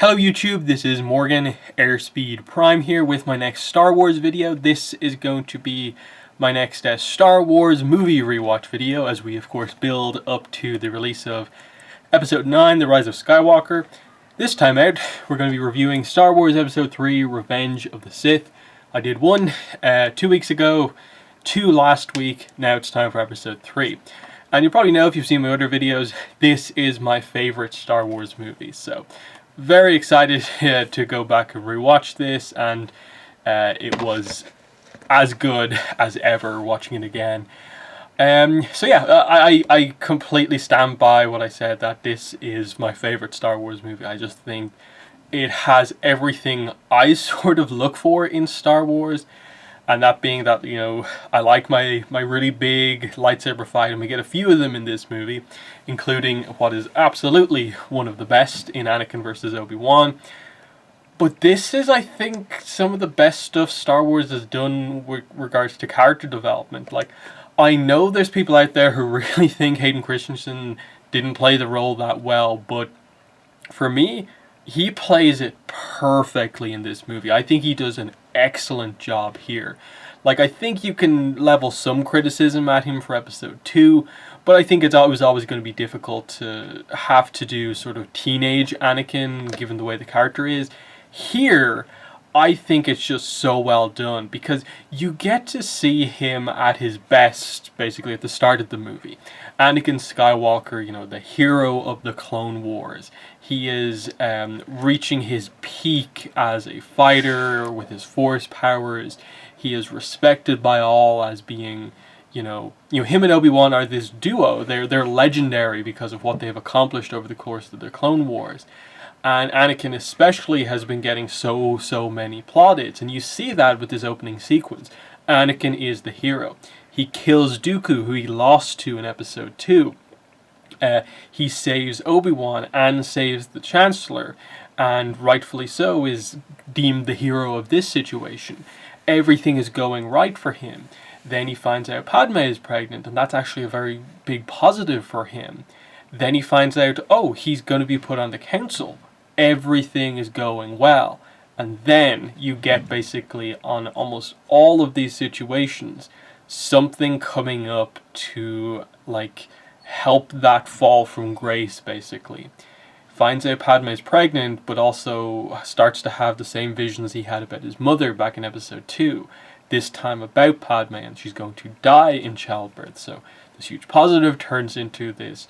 Hello YouTube, this is Morgan, Airspeed Prime here with my next Star Wars video. This is going to be my next Star Wars movie rewatch video, as we of course build up to the release of Episode 9, The Rise of Skywalker. This time out, we're going to be reviewing Star Wars Episode 3, Revenge of the Sith. I did one 2 weeks ago, 2 last week, now it's time for Episode 3. And you probably know if you've seen my other videos, this is my favorite Star Wars movie, so very excited to go back and rewatch this, and it was as good as ever watching it again. So yeah, I completely stand by what I said, that this is my favorite Star Wars movie. I just think it has everything I sort of look for in Star Wars, and that being that, you know, I like my really big lightsaber fight, and we get a few of them in this movie, including what is absolutely one of the best in Anakin versus Obi-Wan. But this is, I think, some of the best stuff Star Wars has done with regards to character development. Like, I know there's people out there who really think Hayden Christensen didn't play the role that well, but for me, he plays it perfectly in this movie. I think he does an excellent job here. Like, I think you can level some criticism at him for Episode 2, but I think it was always going to be difficult to have to do sort of teenage Anakin, given the way the character is. Here, I think it's just so well done, because you get to see him at his best, basically, at the start of the movie. Anakin Skywalker, you know, the hero of the Clone Wars. He is reaching his peak as a fighter with his Force powers. He is respected by all as being, you know, him and Obi-Wan are this duo. They're legendary because of what they've accomplished over the course of their Clone Wars. And Anakin especially has been getting so many plaudits, and you see that with this opening sequence. Anakin is the hero. He kills Dooku, who he lost to in Episode 2. He saves Obi-Wan and saves the Chancellor, and rightfully so is deemed the hero of this situation. Everything is going right for him. Then he finds out Padme is pregnant, and that's actually a very big positive for him. Then he finds out, oh, he's going to be put on the council. Everything is going well. And then you get basically on almost all of these situations something coming up to, like, help that fall from grace, basically. Finds out Padme is pregnant, but also starts to have the same visions he had about his mother back in Episode 2. This time about Padme, and she's going to die in childbirth. So this huge positive turns into this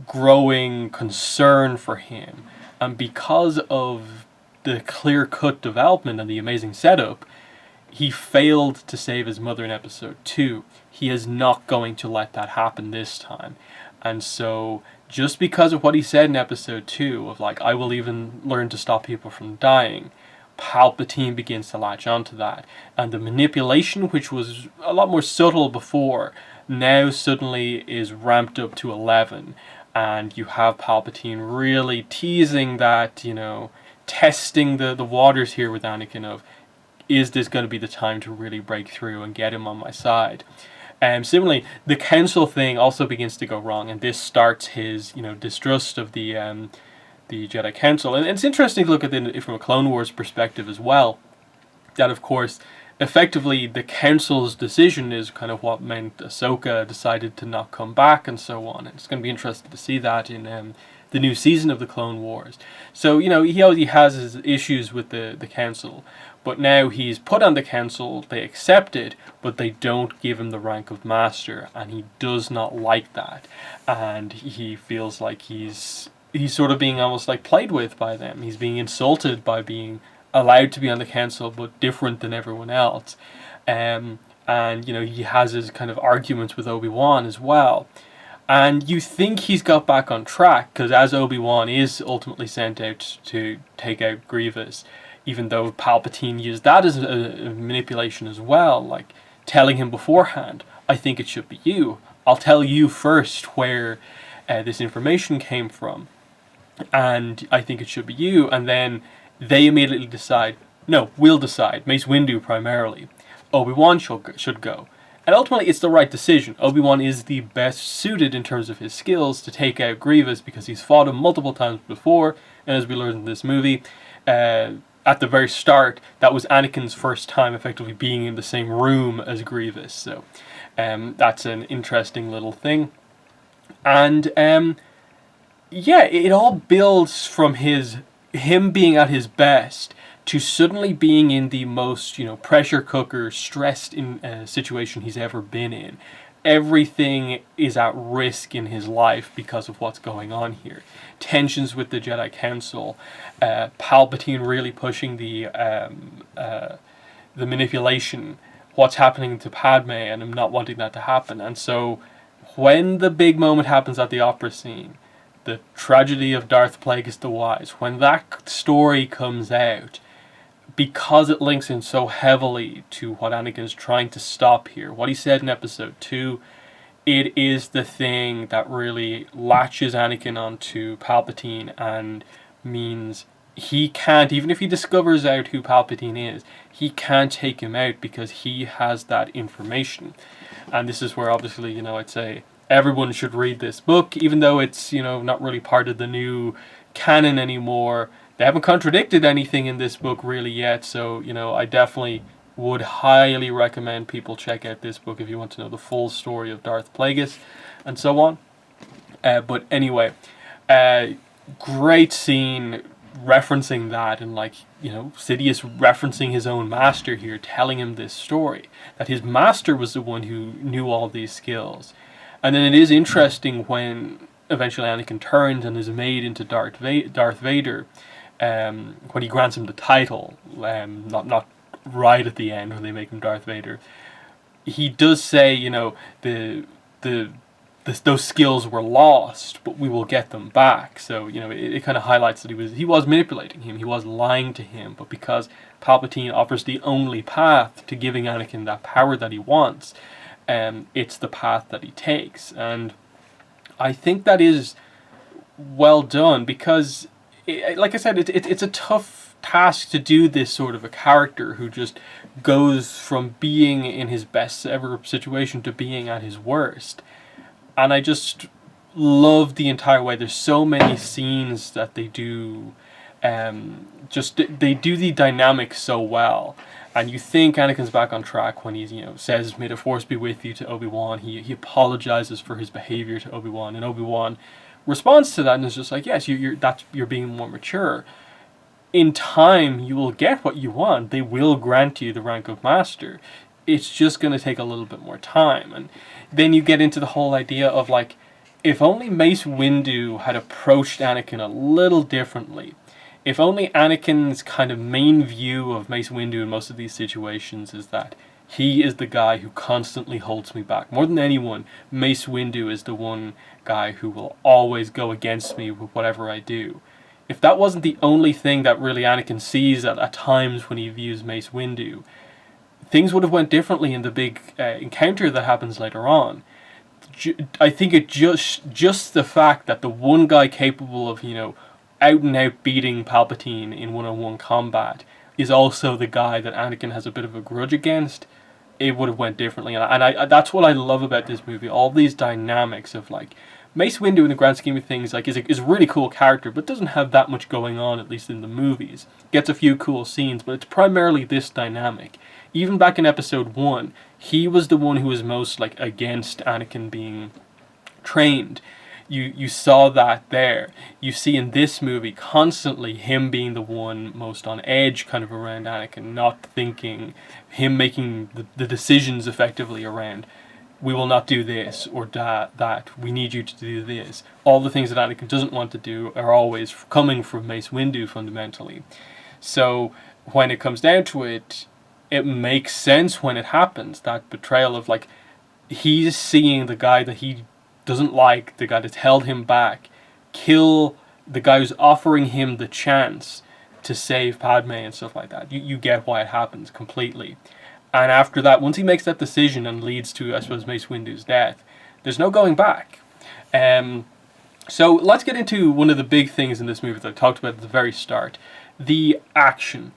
growing concern for him. And because of the clear-cut development and the amazing setup, he failed to save his mother in Episode 2. He is not going to let that happen this time. And so, just because of what he said in Episode 2, of like, I will even learn to stop people from dying, Palpatine begins to latch onto that. And the manipulation, which was a lot more subtle before, now suddenly is ramped up to 11. And you have Palpatine really teasing that, you know, testing the waters here with Anakin of, is this going to be the time to really break through and get him on my side? Similarly, the council thing also begins to go wrong, and this starts his, you know, distrust of the Jedi Council. And it's interesting to look at it from a Clone Wars perspective as well, that of course, effectively the Council's decision is kind of what meant Ahsoka decided to not come back and so on. And it's going to be interesting to see that in the new season of the Clone Wars. So, you know, he already has his issues with the Council, but now he's put on the Council, they accept it, but they don't give him the rank of Master, and he does not like that. And he feels like he's sort of being almost like played with by them. He's being insulted by being allowed to be on the Council, but different than everyone else. And, you know, he has his kind of arguments with Obi-Wan as well. And you think he's got back on track, because as Obi-Wan is ultimately sent out to take out Grievous, even though Palpatine used that as a manipulation as well, like telling him beforehand, I think it should be you. I'll tell you first where this information came from, and I think it should be you. And then they immediately decide, no, we'll decide. Mace Windu primarily. Obi-Wan should go. And ultimately, it's the right decision. Obi-Wan is the best suited in terms of his skills to take out Grievous because he's fought him multiple times before. And as we learned in this movie, at the very start, that was Anakin's first time effectively being in the same room as Grievous. So that's an interesting little thing. And yeah, it all builds from him being at his best to suddenly being in the most, pressure cooker, stressed situation he's ever been in. Everything is at risk in his life because of what's going on here. Tensions with the Jedi Council, Palpatine really pushing the manipulation, what's happening to Padme, and him not wanting that to happen. And so, when the big moment happens at the opera scene, the tragedy of Darth Plagueis the Wise, when that story comes out, because it links in so heavily to what Anakin is trying to stop here, what he said in episode 2, it is the thing that really latches Anakin onto Palpatine and means he can't, even if he discovers out who Palpatine is, he can't take him out because he has that information. And this is where obviously, I'd say everyone should read this book, even though it's, not really part of the new canon anymore. They haven't contradicted anything in this book really yet, so, I definitely would highly recommend people check out this book if you want to know the full story of Darth Plagueis and so on. But anyway, great scene referencing that, and Sidious referencing his own master here, telling him this story, that his master was the one who knew all these skills. And then it is interesting when eventually Anakin turns and is made into Darth Vader, when he grants him the title, not right at the end when they make him Darth Vader. He does say, those skills were lost, but we will get them back. So, it kind of highlights that he was manipulating him, he was lying to him, but because Palpatine offers the only path to giving Anakin that power that he wants, it's the path that he takes. And I think that is well done because, like I said, it's a tough task to do this sort of a character who just goes from being in his best ever situation to being at his worst. And I just love the entire way. There's so many scenes that they do, they do the dynamics so well. And you think Anakin's back on track when he, says, "May the Force be with you" to Obi-Wan. He apologizes for his behavior to Obi-Wan, and Obi-Wan responds to that and is just like, "Yes, you're being more mature. In time, you will get what you want. They will grant you the rank of Master. It's just going to take a little bit more time." And then you get into the whole idea of if only Mace Windu had approached Anakin a little differently. If only Anakin's kind of main view of Mace Windu in most of these situations is that he is the guy who constantly holds me back. More than anyone, Mace Windu is the one guy who will always go against me with whatever I do. If that wasn't the only thing that really Anakin sees at times when he views Mace Windu, things would have went differently in the big encounter that happens later on. I think it just the fact that the one guy capable of, out and out beating Palpatine in one-on-one combat is also the guy that Anakin has a bit of a grudge against, it would have went differently. And I that's what I love about this movie. All these dynamics of Mace Windu in the grand scheme of things is a really cool character, but doesn't have that much going on, at least in the movies. Gets a few cool scenes, but it's primarily this dynamic. Even back in episode 1, he was the one who was most against Anakin being trained. You saw that there. You see in this movie constantly him being the one most on edge kind of around Anakin, not thinking, him making the decisions effectively around, we will not do this or that, we need you to do this. All the things that Anakin doesn't want to do are always coming from Mace Windu fundamentally. So when it comes down to it, it makes sense when it happens, that betrayal of he's seeing the guy that he doesn't like, the guy that's held him back, kill the guy who's offering him the chance to save Padme and stuff like that. You get why it happens completely. And after that, once he makes that decision and leads to, I suppose, Mace Windu's death, there's no going back. So let's get into one of the big things in this movie that I talked about at the very start. The action.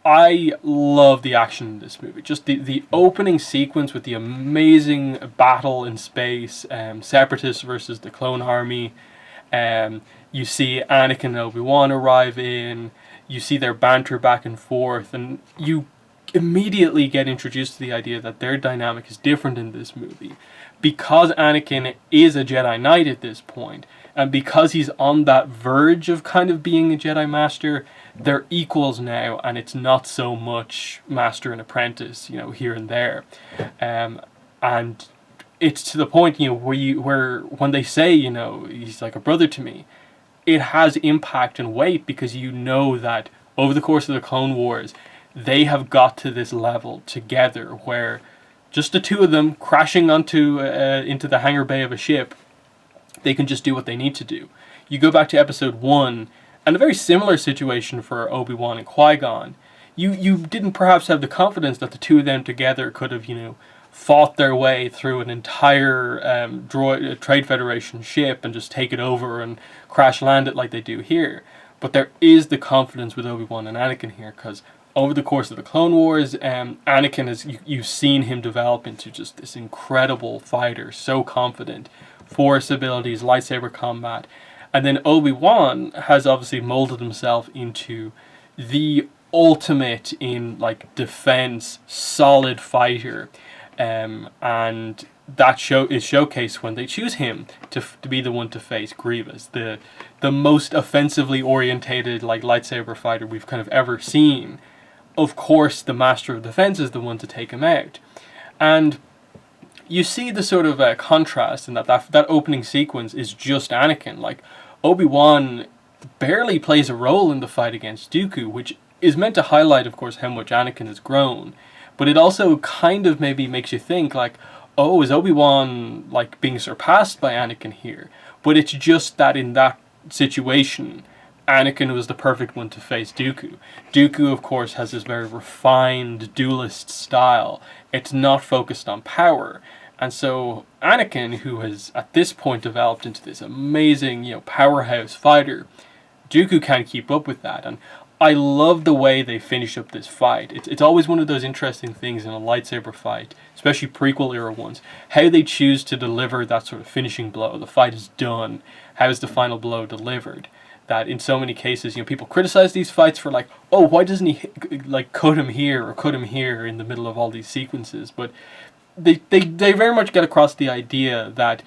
I love the action in this movie. Just the opening sequence with the amazing battle in space, Separatists versus the Clone Army. You see Anakin and Obi-Wan arrive in. You see their banter back and forth, and you immediately get introduced to the idea that their dynamic is different in this movie. Because Anakin is a Jedi Knight at this point, and because he's on that verge of kind of being a Jedi Master, they're equals now, and it's not so much master and apprentice, here and there. And it's to the point, where when they say, he's like a brother to me, it has impact and weight, because that over the course of the Clone Wars, they have got to this level together where just the two of them crashing into the hangar bay of a ship, they can just do what they need to do. You go back to episode 1, and a very similar situation for Obi-Wan and Qui-Gon. You didn't perhaps have the confidence that the two of them together could have, fought their way through an entire Trade Federation ship and just take it over and crash land it like they do here. But there is the confidence with Obi-Wan and Anakin here, because over the course of the Clone Wars, Anakin you've seen him develop into just this incredible fighter, so confident, Force abilities, lightsaber combat. And then Obi-Wan has obviously molded himself into the ultimate in defense, solid fighter. And that is showcased when they choose him to be the one to face Grievous, the most offensively orientated lightsaber fighter we've kind of ever seen. Of course, the Master of Defense is the one to take him out. And you see the sort of contrast in that opening sequence is just Anakin. Obi-Wan barely plays a role in the fight against Dooku, which is meant to highlight, of course, how much Anakin has grown. But it also kind of maybe makes you think, is Obi-Wan, being surpassed by Anakin here? But it's just that in that situation, Anakin was the perfect one to face Dooku. Dooku, of course, has this very refined duelist style. It's not focused on power. And so Anakin, who has at this point developed into this amazing, powerhouse fighter, Dooku can't keep up with that. And I love the way they finish up this fight. It's always one of those interesting things in a lightsaber fight, especially prequel era ones, how they choose to deliver that sort of finishing blow. The fight is done. How is the final blow delivered? That in so many cases, people criticize these fights for why doesn't he cut him here or cut him here in the middle of all these sequences? But they very much get across the idea that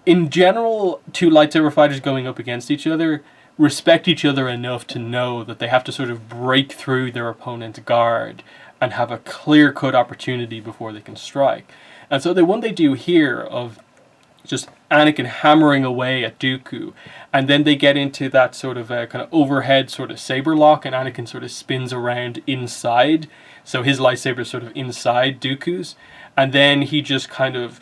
in general, two lightsaber fighters going up against each other respect each other enough to know that they have to sort of break through their opponent's guard and have a clear-cut opportunity before they can strike. And so the one they do here of just Anakin hammering away at Dooku, and then they get into that sort of kind of overhead sort of saber lock, and Anakin sort of spins around inside, so his lightsaber is sort of inside Dooku's, and then he just kind of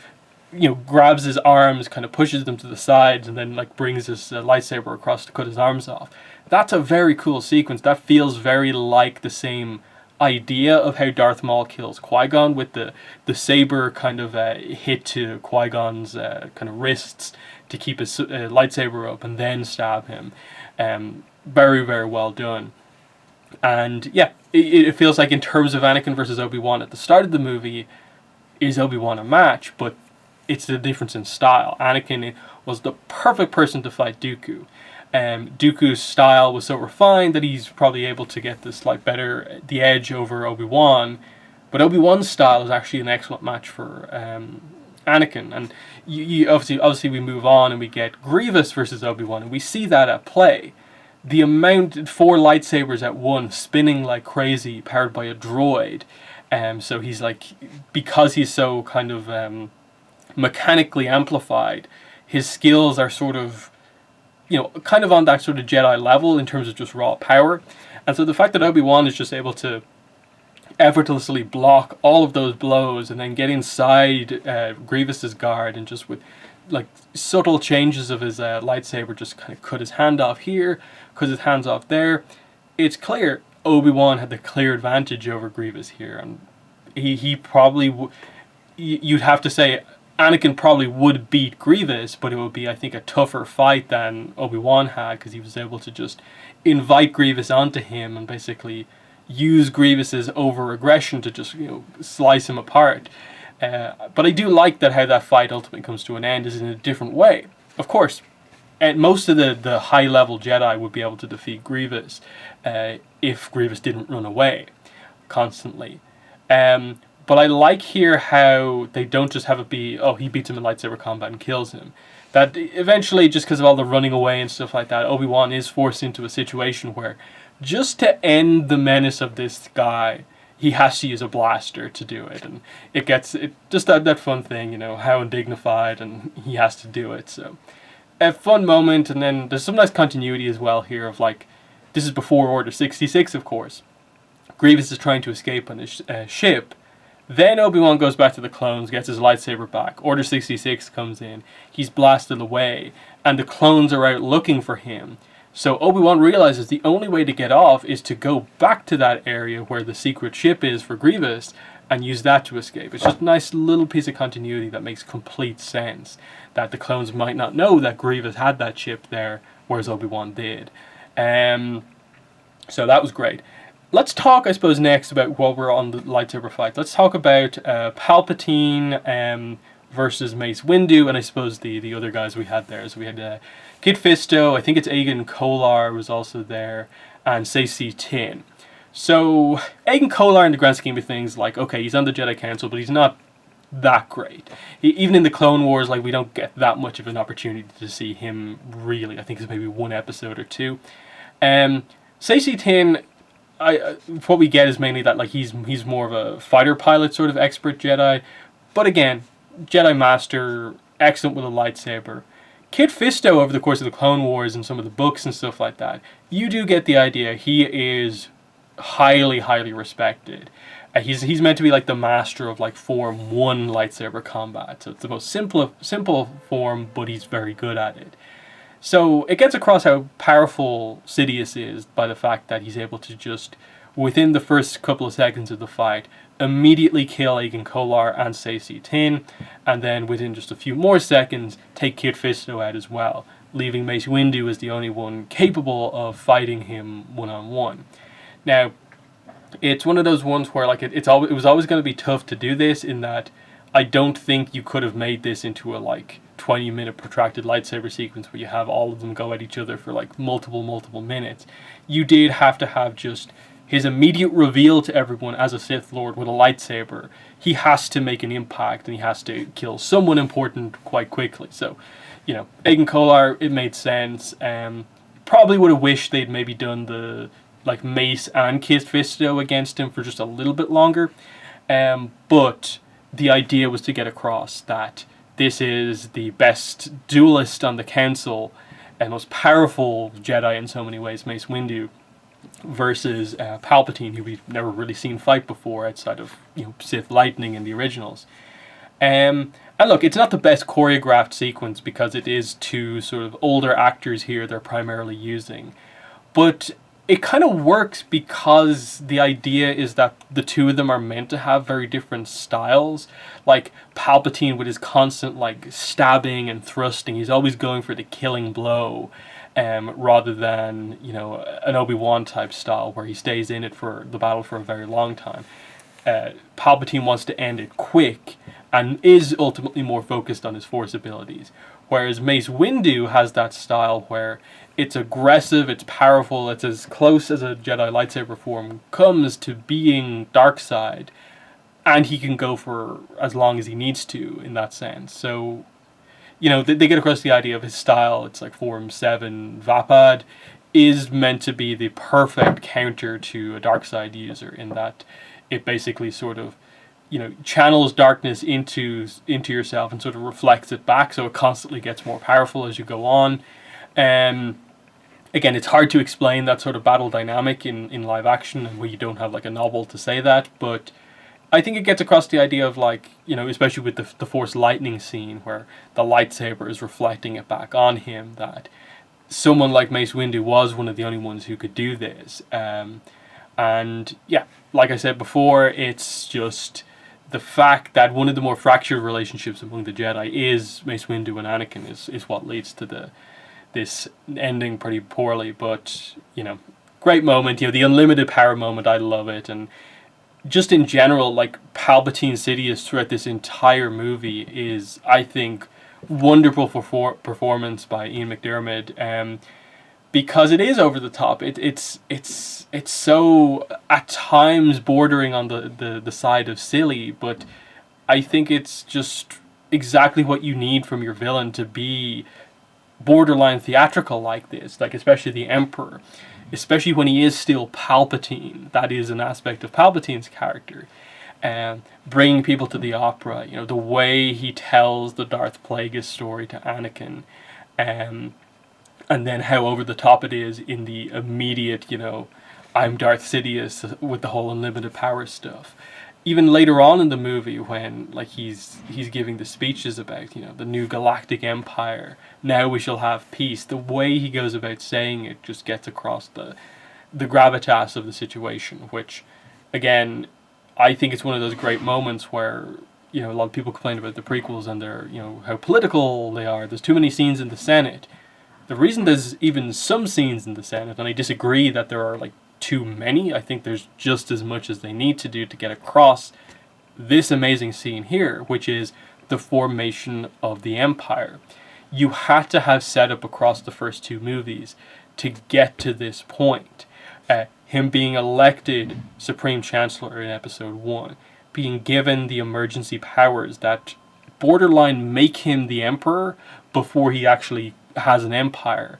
grabs his arms, kind of pushes them to the sides, and then brings his lightsaber across to cut his arms off. That's a very cool sequence. That feels very like the same idea of how Darth Maul kills Qui-Gon, with the saber kind of hit to Qui-Gon's kind of wrists to keep his lightsaber up and then stab him. Very, very well done. And yeah, it feels like in terms of Anakin versus Obi-Wan at the start of the movie, is Obi-Wan a match? But it's the difference in style. Anakin was the perfect person to fight Dooku. Dooku's style was so refined that he's probably able to get this the edge over Obi-Wan. But Obi-Wan's style is actually an excellent match for Anakin. And you obviously we move on and we get Grievous versus Obi-Wan, and we see that at play. The amount, 4 lightsabers at once, spinning like crazy, powered by a droid. So he's because he's so kind of mechanically amplified, his skills are sort of, kind of on that sort of Jedi level in terms of just raw power. And so the fact that Obi-Wan is just able to effortlessly block all of those blows and then get inside Grievous's guard and just with subtle changes of his lightsaber just kind of cut his hand off here, cut his hands off there, it's clear Obi-Wan had the clear advantage over Grievous here. And he probably, you'd have to say, Anakin probably would beat Grievous, but it would be, I think, a tougher fight than Obi-Wan had, because he was able to just invite Grievous onto him and basically, use Grievous's over-aggression to just, slice him apart. But I do like that how that fight ultimately comes to an end is in a different way. Of course, and most of the high-level Jedi would be able to defeat Grievous if Grievous didn't run away constantly. But I like here how they don't just have it be, oh, he beats him in lightsaber combat and kills him. That eventually, just because of all the running away and stuff like that, Obi-Wan is forced into a situation where just to end the menace of this guy, he has to use a blaster to do it. And it just that fun thing, how undignified, and he has to do it. So a fun moment, and then there's some nice continuity as well here of like, this is before Order 66, of course. Grievous is trying to escape on his ship. Then Obi-Wan goes back to the clones, gets his lightsaber back. Order 66 comes in. He's blasted away, and the clones are out looking for him. So Obi-Wan realizes the only way to get off is to go back to that area where the secret ship is for Grievous and use that to escape. It's just a nice little piece of continuity that makes complete sense. That the clones might not know that Grievous had that ship there, whereas Obi-Wan did. So that was great. Let's talk, I suppose, next about, while we're on the lightsaber fight, let's talk about Palpatine versus Mace Windu, and I suppose the other guys we had there. So we had Kit Fisto, I think it's Aegon Kolar was also there, and Saesee Tiin. So Aegon Kolar, in the grand scheme of things, like, okay, he's on the Jedi Council, but he's not that great. Even in the Clone Wars, like, we don't get that much of an opportunity to see him really. I think it's maybe one episode or two. Saesee Tiin, what we get is mainly that like he's more of a fighter pilot sort of expert Jedi, but again, Jedi Master, excellent with a lightsaber. Kit Fisto, over the course of the Clone Wars and some of the books and stuff like that, you do get the idea he is highly, highly respected. He's meant to be like the master of like Form 1 lightsaber combat, so it's the most simple form, but he's very good at it. So it gets across how powerful Sidious is by the fact that he's able to just, within the first couple of seconds of the fight, immediately kill Aegon Kolar and Saesee Tiin, and then within just a few more seconds, take Kit Fisto out as well, leaving Mace Windu as the only one capable of fighting him one-on-one. Now, it's one of those ones where like it was always going to be tough to do this, in that I don't think you could have made this into a like 20-minute protracted lightsaber sequence where you have all of them go at each other for like multiple minutes. You did have to have just his immediate reveal to everyone as a Sith Lord with a lightsaber. He has to make an impact, and he has to kill someone important quite quickly. So, Aegon Kolar, it made sense. Probably would have wished they'd maybe done the like Mace and Kit Fisto against him for just a little bit longer. But the idea was to get across that this is the best duelist on the council and most powerful Jedi in so many ways, Mace Windu, versus Palpatine, who we've never really seen fight before outside of Sith Lightning in the originals. And look, it's not the best choreographed sequence because it is two sort of older actors here they're primarily using, but it kind of works because the idea is that the two of them are meant to have very different styles. Like Palpatine with his constant like stabbing and thrusting, he's always going for the killing blow, rather than an Obi-Wan type style where he stays in it for the battle for a very long time. Palpatine wants to end it quick and is ultimately more focused on his Force abilities, whereas Mace Windu has that style where it's aggressive, it's powerful, it's as close as a Jedi lightsaber form comes to being dark side, and he can go for as long as he needs to in that sense. So, they get across the idea of his style. It's like Form 7 Vapad is meant to be the perfect counter to a dark side user, in that it basically sort of channels darkness into yourself and sort of reflects it back, so it constantly gets more powerful as you go on. Again, it's hard to explain that sort of battle dynamic in live action, and where you don't have like a novel to say that, but I think it gets across the idea of like, especially with the Force lightning scene where the lightsaber is reflecting it back on him, that someone like Mace Windu was one of the only ones who could do this. And yeah, like I said before, it's just the fact that one of the more fractured relationships among the Jedi is Mace Windu and Anakin is what leads to this ending pretty poorly. But great moment. You know, the unlimited power moment, I love it. And just in general, like, Palpatine Sidious throughout this entire movie is, I think, wonderful performance by Ian McDiarmid. Because it is over the top. It's so at times bordering on the side of silly, but I think it's just exactly what you need from your villain to be borderline theatrical like this. Like, especially the Emperor, especially when he is still Palpatine. That is an aspect of Palpatine's character. And bringing people to the opera, you know, the way he tells the Darth Plagueis story to Anakin, and then how over the top it is in the immediate, you know, I'm Darth Sidious with the whole unlimited power stuff. Even later on in the movie, when like he's giving the speeches about, you know, the new galactic empire, now we shall have peace. The way he goes about saying it just gets across the gravitas of the situation, which, again, I think it's one of those great moments where, you know, a lot of people complain about the prequels and they're, you know, how political they are. There's too many scenes in the Senate. The reason there's even some scenes in the Senate, and I disagree that there are like too many, I think there's just as much as they need to do to get across this amazing scene here, which is the formation of the Empire. You had to have set up across the first two movies to get to this point. Him being elected Supreme Chancellor in Episode 1, being given the emergency powers that borderline make him the Emperor before he actually has an empire,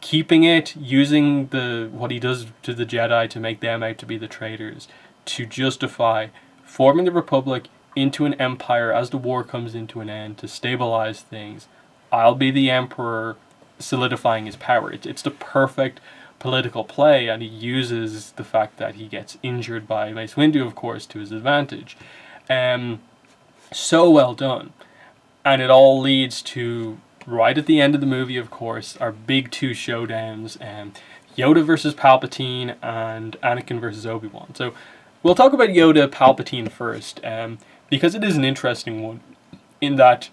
keeping it, using what he does to the Jedi to make them out to be the traitors, to justify forming the Republic into an empire as the war comes into an end, to stabilize things. I'll be the Emperor, solidifying his power. It's the perfect political play, and he uses the fact that he gets injured by Mace Windu, of course, to his advantage. So well done. And it all leads to, right at the end of the movie, of course, our big two showdowns, Yoda versus Palpatine and Anakin versus Obi-Wan. So we'll talk about Yoda Palpatine first, because it is an interesting one in that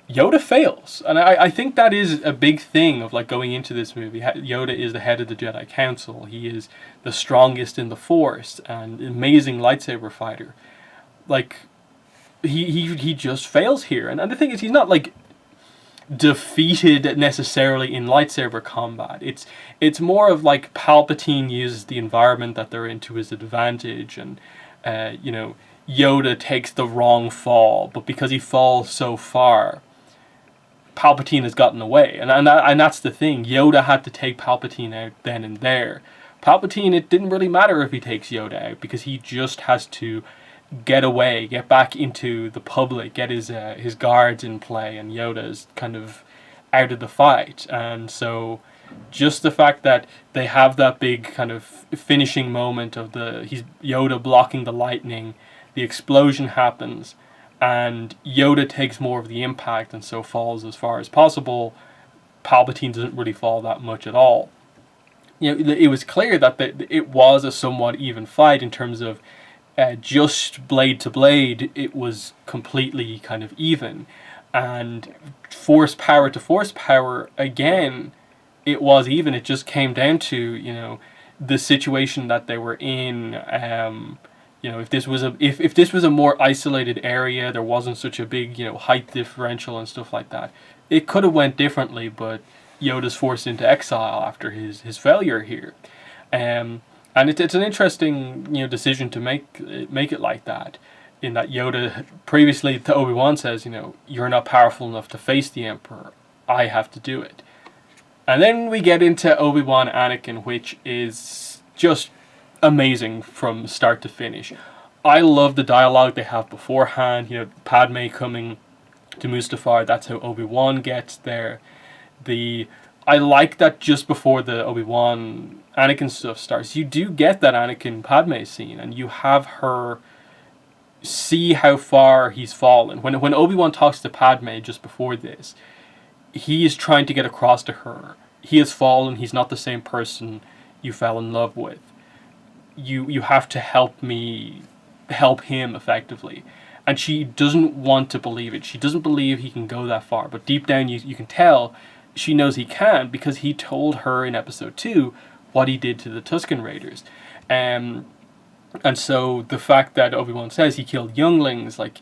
Yoda fails. And I think that is a big thing of like going into this movie. Yoda is the head of the Jedi Council. He is the strongest in the Force and amazing lightsaber fighter. Like, he just fails here. And the thing is, he's not like defeated necessarily in lightsaber combat. It's more of like Palpatine uses the environment that they're in to his advantage, and you know, Yoda takes the wrong fall, but because he falls so far, Palpatine has gotten away. And that's the thing. Yoda had to take Palpatine out then and there. Palpatine, it didn't really matter if he takes Yoda out, because he just has to get away, get back into the public, get his guards in play, and Yoda's kind of out of the fight. And so just the fact that they have that big kind of finishing moment of Yoda blocking the lightning, the explosion happens, and Yoda takes more of the impact and so falls as far as possible. Palpatine doesn't really fall that much at all. You know, it was clear that it was a somewhat even fight in terms of just blade to blade. It was completely kind of even, and force power to force power, again, it was even. It just came down to, you know, the situation that they were in. You know, if this was a more isolated area, there wasn't such a big, you know, height differential and stuff like that, it could have went differently. But Yoda's forced into exile after his failure here. And it's an interesting, you know, decision to make it like that, in that Yoda previously to Obi-Wan says, you know, you're not powerful enough to face the Emperor, I have to do it. And then we get into Obi-Wan Anakin, which is just amazing from start to finish. I love the dialogue they have beforehand. You know, Padme coming to Mustafar, that's how Obi-Wan gets there. I like that just before the Obi-Wan Anakin stuff starts, you do get that Anakin Padme scene, and you have her see how far he's fallen. When Obi-Wan talks to Padme just before this, he is trying to get across to her, he has fallen, he's not the same person you fell in love with. You have to help me help him effectively. And she doesn't want to believe it. She doesn't believe he can go that far. But deep down you can tell she knows he can, because he told her in episode 2 what he did to the Tusken Raiders. And so the fact that Obi-Wan says he killed younglings, like,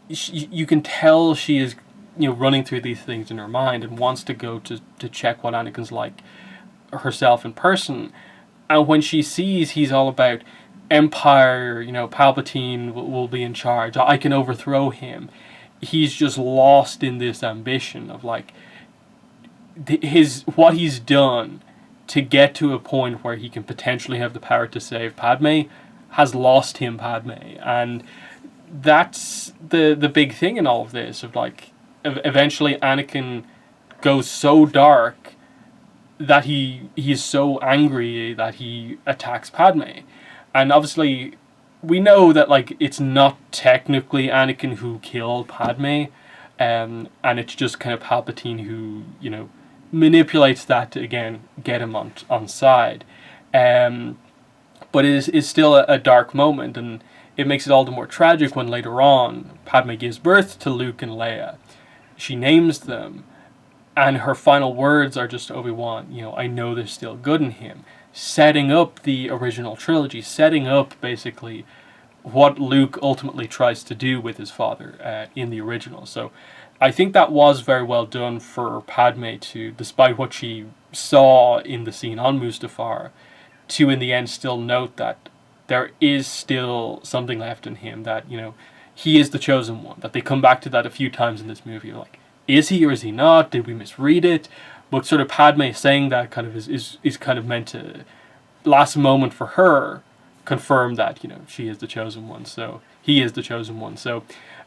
you can tell she is, running through these things in her mind and wants to go to check what Anakin's like herself in person. And when she sees he's all about Empire, Palpatine will be in charge, I can overthrow him, he's just lost in this ambition of, like, what he's done to get to a point where he can potentially have the power to save Padme has lost him Padme. And that's the big thing in all of this, of, like, eventually Anakin goes so dark that he's so angry that he attacks Padme. And obviously we know that, like, it's not technically Anakin who killed Padme, and it's just kind of Palpatine who, manipulates that to, again, get him on side. But it is still a dark moment, and it makes it all the more tragic when later on Padme gives birth to Luke and Leia. She names them, and her final words are just, Obi-Wan, I know there's still good in him. Setting up the original trilogy, setting up basically what Luke ultimately tries to do with his father in the original. So I think that was very well done for Padme to, despite what she saw in the scene on Mustafar, to in the end still note that there is still something left in him, that, he is the chosen one. That they come back to that a few times in this movie. Like, is he or is he not? Did we misread it? But sort of Padme saying that kind of is kind of meant to, last moment for her, confirm that, she is the chosen one. So he is the chosen one. So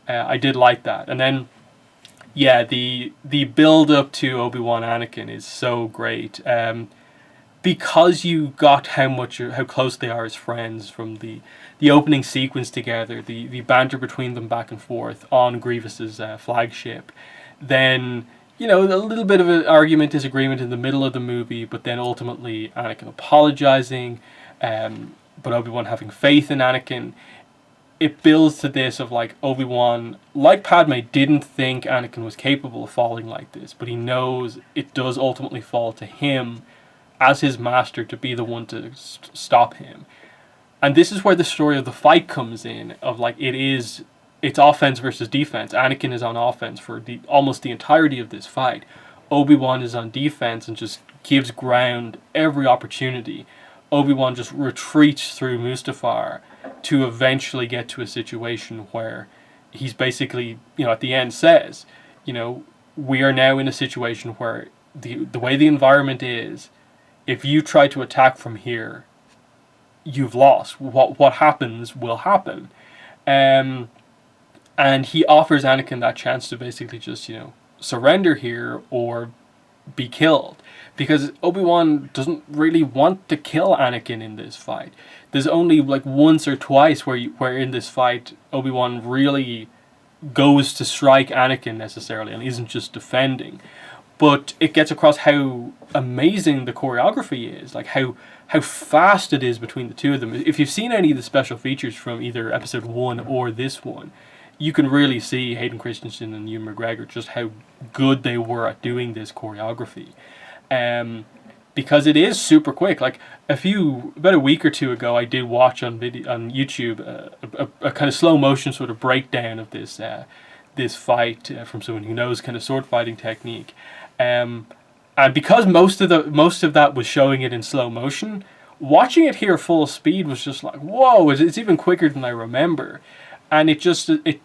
I did like that. And then, yeah, the build up to Obi-Wan Anakin is so great. Because you got how close they are as friends from the opening sequence together, the banter between them back and forth on Grievous's flagship. Then, a little bit of an argument, disagreement in the middle of the movie, but then ultimately Anakin apologizing, but Obi-Wan having faith in Anakin. It builds to this of, like, Obi-Wan, like Padme, didn't think Anakin was capable of falling like this, but he knows it does ultimately fall to him as his master to be the one to stop him. And this is where the story of the fight comes in, of, like, it's offense versus defense. Anakin is on offense for almost the entirety of this fight. Obi-Wan is on defense and just gives ground every opportunity. Obi-Wan just retreats through Mustafar to eventually get to a situation where he's basically, at the end says, we are now in a situation where the way the environment is, if you try to attack from here, you've lost. What happens will happen. And he offers Anakin that chance to basically just, surrender here or be killed. Because Obi-Wan doesn't really want to kill Anakin in this fight. There's only, like, once or twice where in this fight Obi-Wan really goes to strike Anakin necessarily and isn't just defending. But it gets across how amazing the choreography is, like how fast it is between the two of them. If you've seen any of the special features from either episode 1 or this one, you can really see Hayden Christensen and Ewan McGregor just how good they were at doing this choreography. Because it is super quick. Like, about a week or two ago, I did watch on YouTube a kind of slow motion sort of breakdown of this fight from someone who knows kind of sword fighting technique. And because most of that was showing it in slow motion, watching it here full speed was just like, whoa! It's even quicker than I remember, and it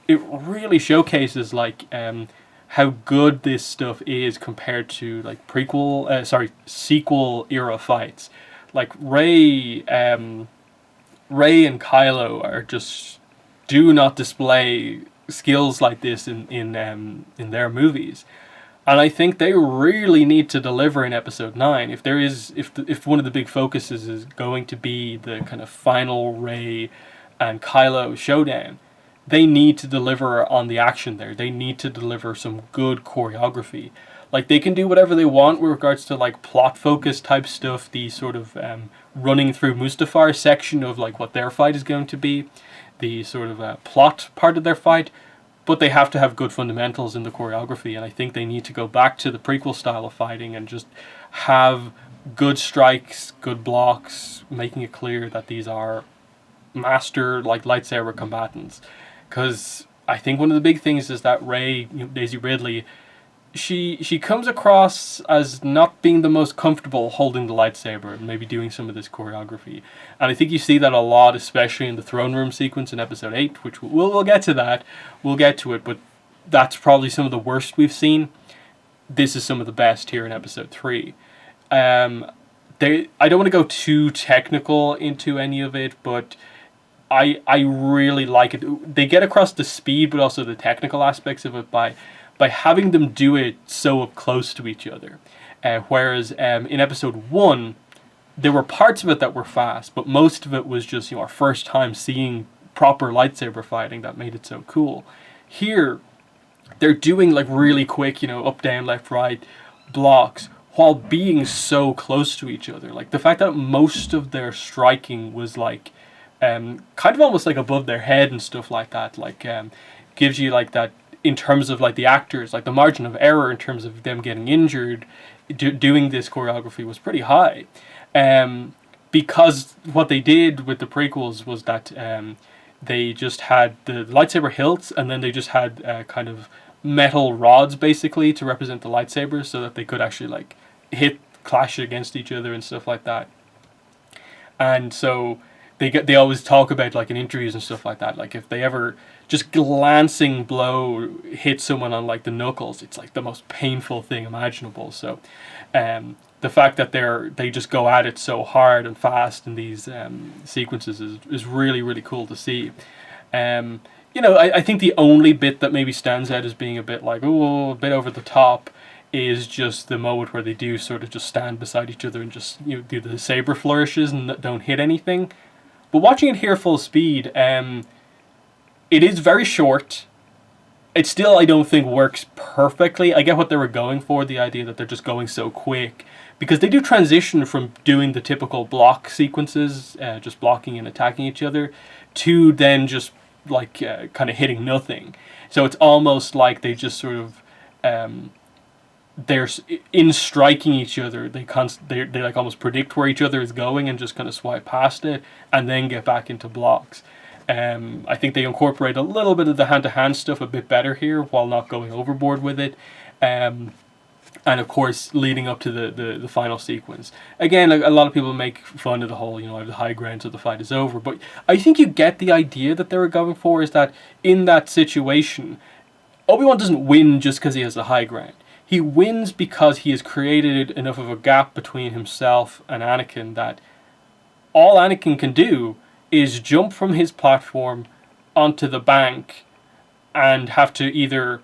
really showcases, like, how good this stuff is compared to, like, sequel era fights. Like Rey and Kylo are just do not display skills like this in their movies. And I think they really need to deliver in episode 9. If one of the big focuses is going to be the kind of final Rey and Kylo showdown, they need to deliver on the action there. They need to deliver some good choreography. Like, they can do whatever they want with regards to, like, plot focus type stuff, the sort of running through Mustafar section of, like, what their fight is going to be, the sort of plot part of their fight. But they have to have good fundamentals in the choreography, and I think they need to go back to the prequel style of fighting and just have good strikes, good blocks, making it clear that these are master like lightsaber combatants. Because I think one of the big things is that Rey, Daisy Ridley, she comes across as not being the most comfortable holding the lightsaber and maybe doing some of this choreography. And I think you see that a lot, especially in the throne room sequence in episode 8, which we'll get to that. We'll get to it, but that's probably some of the worst we've seen. This is some of the best here in episode 3. I don't want to go too technical into any of it, but I really like it. They get across the speed, but also the technical aspects of it by having them do it so up close to each other. Whereas in episode 1, there were parts of it that were fast, but most of it was just our first time seeing proper lightsaber fighting that made it so cool. Here, they're doing like really quick, up, down, left, right blocks while being so close to each other. Like the fact that most of their striking was like kind of almost like above their head and stuff like that, like gives you like that in terms of like the actors, like the margin of error in terms of them getting injured doing this choreography was pretty high, because what they did with the prequels was that they just had the lightsaber hilts, and then they just had kind of metal rods basically to represent the lightsabers, so that they could actually like clash against each other and stuff like that. And so they always talk about like in interviews and stuff like that, like if they ever just glancing blow hit someone on like the knuckles, it's like the most painful thing imaginable. So the fact that they just go at it so hard and fast in these sequences is really, really cool to see. I think the only bit that maybe stands out as being a bit like, a bit over the top is just the moment where they do sort of just stand beside each other and just do the saber flourishes and don't hit anything. But watching it here full speed, it is very short. It still, I don't think, works perfectly. I get what they were going for, the idea that they're just going so quick. Because they do transition from doing the typical block sequences, just blocking and attacking each other, to then just like kind of hitting nothing. So it's almost like they just sort of they're in striking each other. They like almost predict where each other is going and just kind of swipe past it and then get back into blocks. I think they incorporate a little bit of the hand-to-hand stuff a bit better here while not going overboard with it. And of course, leading up to the final sequence. Again, like, a lot of people make fun of the whole, I have the high ground so the fight is over. But I think you get the idea that they were going for, is that in that situation, Obi-Wan doesn't win just because he has the high ground. He wins because he has created enough of a gap between himself and Anakin that all Anakin can do is jump from his platform onto the bank and have to either,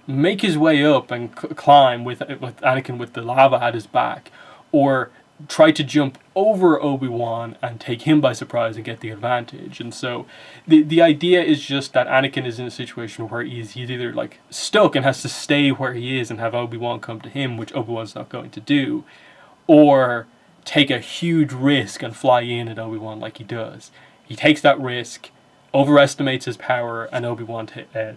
make his way up and climb with Anakin with the lava at his back, or try to jump over Obi-Wan and take him by surprise and get the advantage. And so the idea is just that Anakin is in a situation where he's either like stuck and has to stay where he is and have Obi-Wan come to him, which Obi-Wan's not going to do, or take a huge risk and fly in at Obi-Wan like he does. He takes that risk, overestimates his power, and Obi-Wan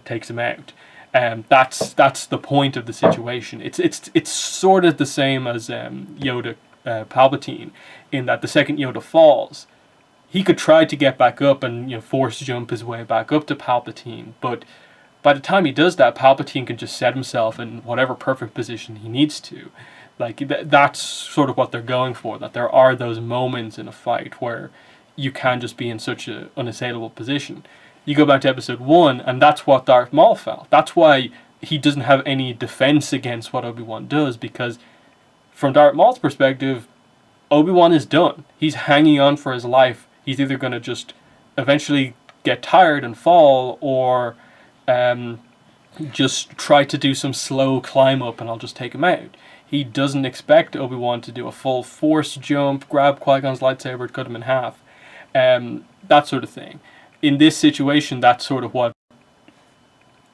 takes him out. That's the point of the situation. It's sort of the same as Yoda Palpatine, in that the second Yoda falls, he could try to get back up and force jump his way back up to Palpatine, but by the time he does that, Palpatine can just set himself in whatever perfect position he needs to. Like that's sort of what they're going for, that there are those moments in a fight where you can just be in such an unassailable position. You go back to episode 1, and that's what Darth Maul felt. That's why he doesn't have any defense against what Obi-Wan does, because from Darth Maul's perspective, Obi-Wan is done. He's hanging on for his life. He's either going to just eventually get tired and fall, or just try to do some slow climb up and I'll just take him out. He doesn't expect Obi-Wan to do a full force jump, grab Qui-Gon's lightsaber, cut him in half. That sort of thing. In this situation, that's what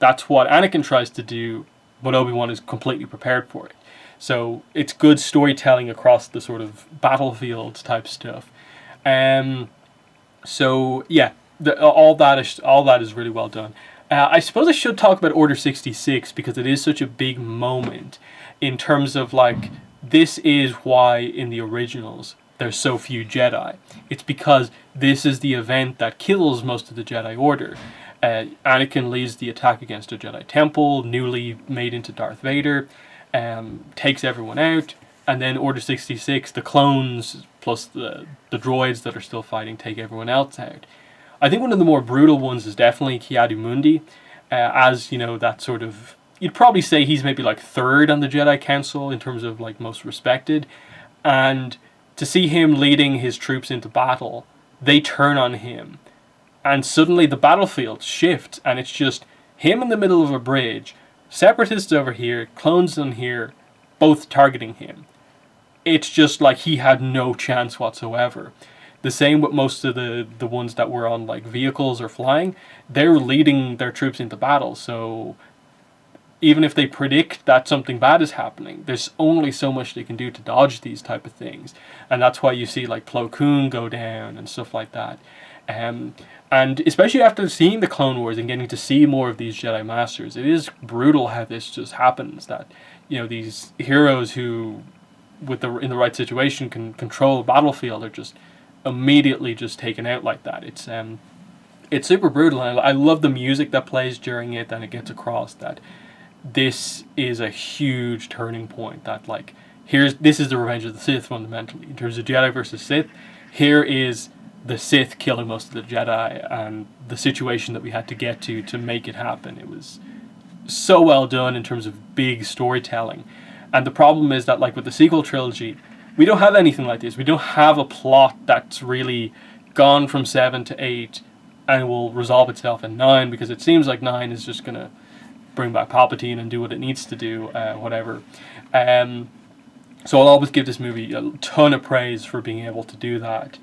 Anakin tries to do, but Obi-Wan is completely prepared for it. So it's good storytelling across the sort of battlefield type stuff. So yeah, all that is really well done. I suppose I should talk about Order 66 because it is such a big moment in terms of like this is why in the originals there's so few Jedi. It's because this is the event that kills most of the Jedi Order. Anakin leads the attack against a Jedi temple, newly made into Darth Vader, takes everyone out, and then Order 66, the clones plus the droids that are still fighting, take everyone else out. I think one of the more brutal ones is definitely Ki-Adi-Mundi, as, you know, that sort of... You'd probably say he's maybe like third on the Jedi Council in terms of like most respected, and to see him leading his troops into battle, they turn on him, and suddenly the battlefield shifts, and it's just him in the middle of a bridge, separatists over here, clones on here, both targeting him. It's just like he had no chance whatsoever. The same with most of the ones that were on like vehicles or flying. They're leading their troops into battle, so even if they predict that something bad is happening, there's only so much they can do to dodge these type of things. And that's why you see like Plo Koon go down and stuff like that. And especially after seeing the Clone Wars and getting to see more of these Jedi Masters, it is brutal how this just happens. That, you know, these heroes who, in the right situation, can control a battlefield are just immediately just taken out like that. It's super brutal, and I love the music that plays during it, and it gets across that this is a huge turning point. That like this is the Revenge of the Sith fundamentally in terms of Jedi versus Sith. Here is the Sith killing most of the Jedi, and the situation that we had to get to make it happen. It was so well done in terms of big storytelling. And the problem is that, like with the sequel trilogy, we don't have anything like this. We don't have a plot that's really gone from 7 to 8 and will resolve itself in 9, because it seems like 9 is just going to bring back Palpatine and do what it needs to do, whatever. So I'll always give this movie a ton of praise for being able to do that.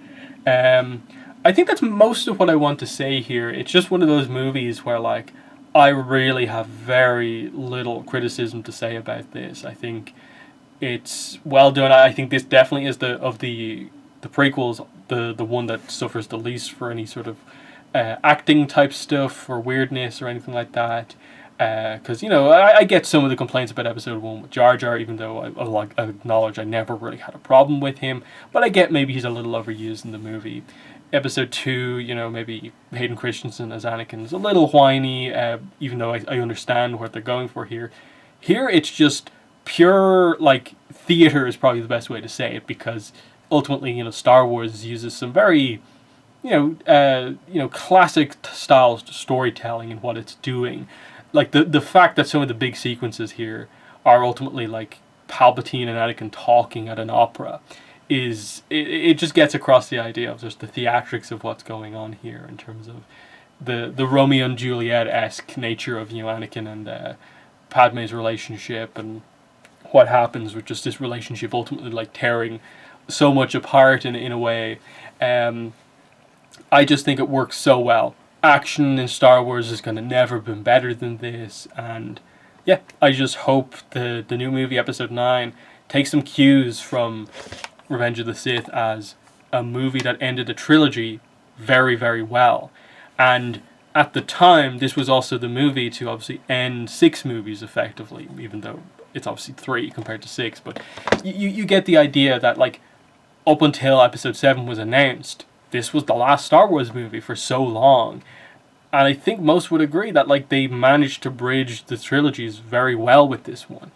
I think that's most of what I want to say here. It's just one of those movies where, like, I really have very little criticism to say about this. I think it's well done. I think this definitely is the prequels, the one that suffers the least for any sort of acting type stuff or weirdness or anything like that. Because, you know, I get some of the complaints about episode 1 with Jar Jar, even though I acknowledge I never really had a problem with him. But I get maybe he's a little overused in the movie. Episode 2, you know, maybe Hayden Christensen as Anakin is a little whiny, even though I understand what they're going for here. Here it's just pure, like, theater is probably the best way to say it, because ultimately, you know, Star Wars uses some very, classic style storytelling in what it's doing. Like, the fact that some of the big sequences here are ultimately, like, Palpatine and Anakin talking at an opera is... It just gets across the idea of just the theatrics of what's going on here in terms of the Romeo and Juliet-esque nature of, you know, Anakin and Padme's relationship, and what happens with just this relationship ultimately, like, tearing so much apart in a way. I just think it works so well. Action in Star Wars has kind of never been better than this, and yeah, I just hope the new movie Episode 9 takes some cues from Revenge of the Sith as a movie that ended a trilogy very, very well. And at the time, this was also the movie to obviously end 6 movies effectively, even though it's obviously 3 compared to 6, but you get the idea that, like, up until Episode 7 was announced, this was the last Star Wars movie for so long. And I think most would agree that, like, they managed to bridge the trilogies very well with this one.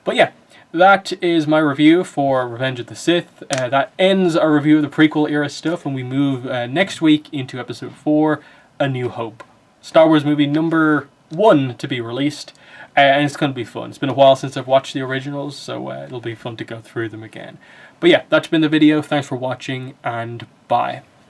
But yeah, that is my review for Revenge of the Sith. That ends our review of the prequel era stuff, and we move next week into Episode 4, A New Hope. Star Wars movie number 1 to be released, and it's going to be fun. It's been a while since I've watched the originals, so it'll be fun to go through them again. But yeah, that's been the video. Thanks for watching, and bye.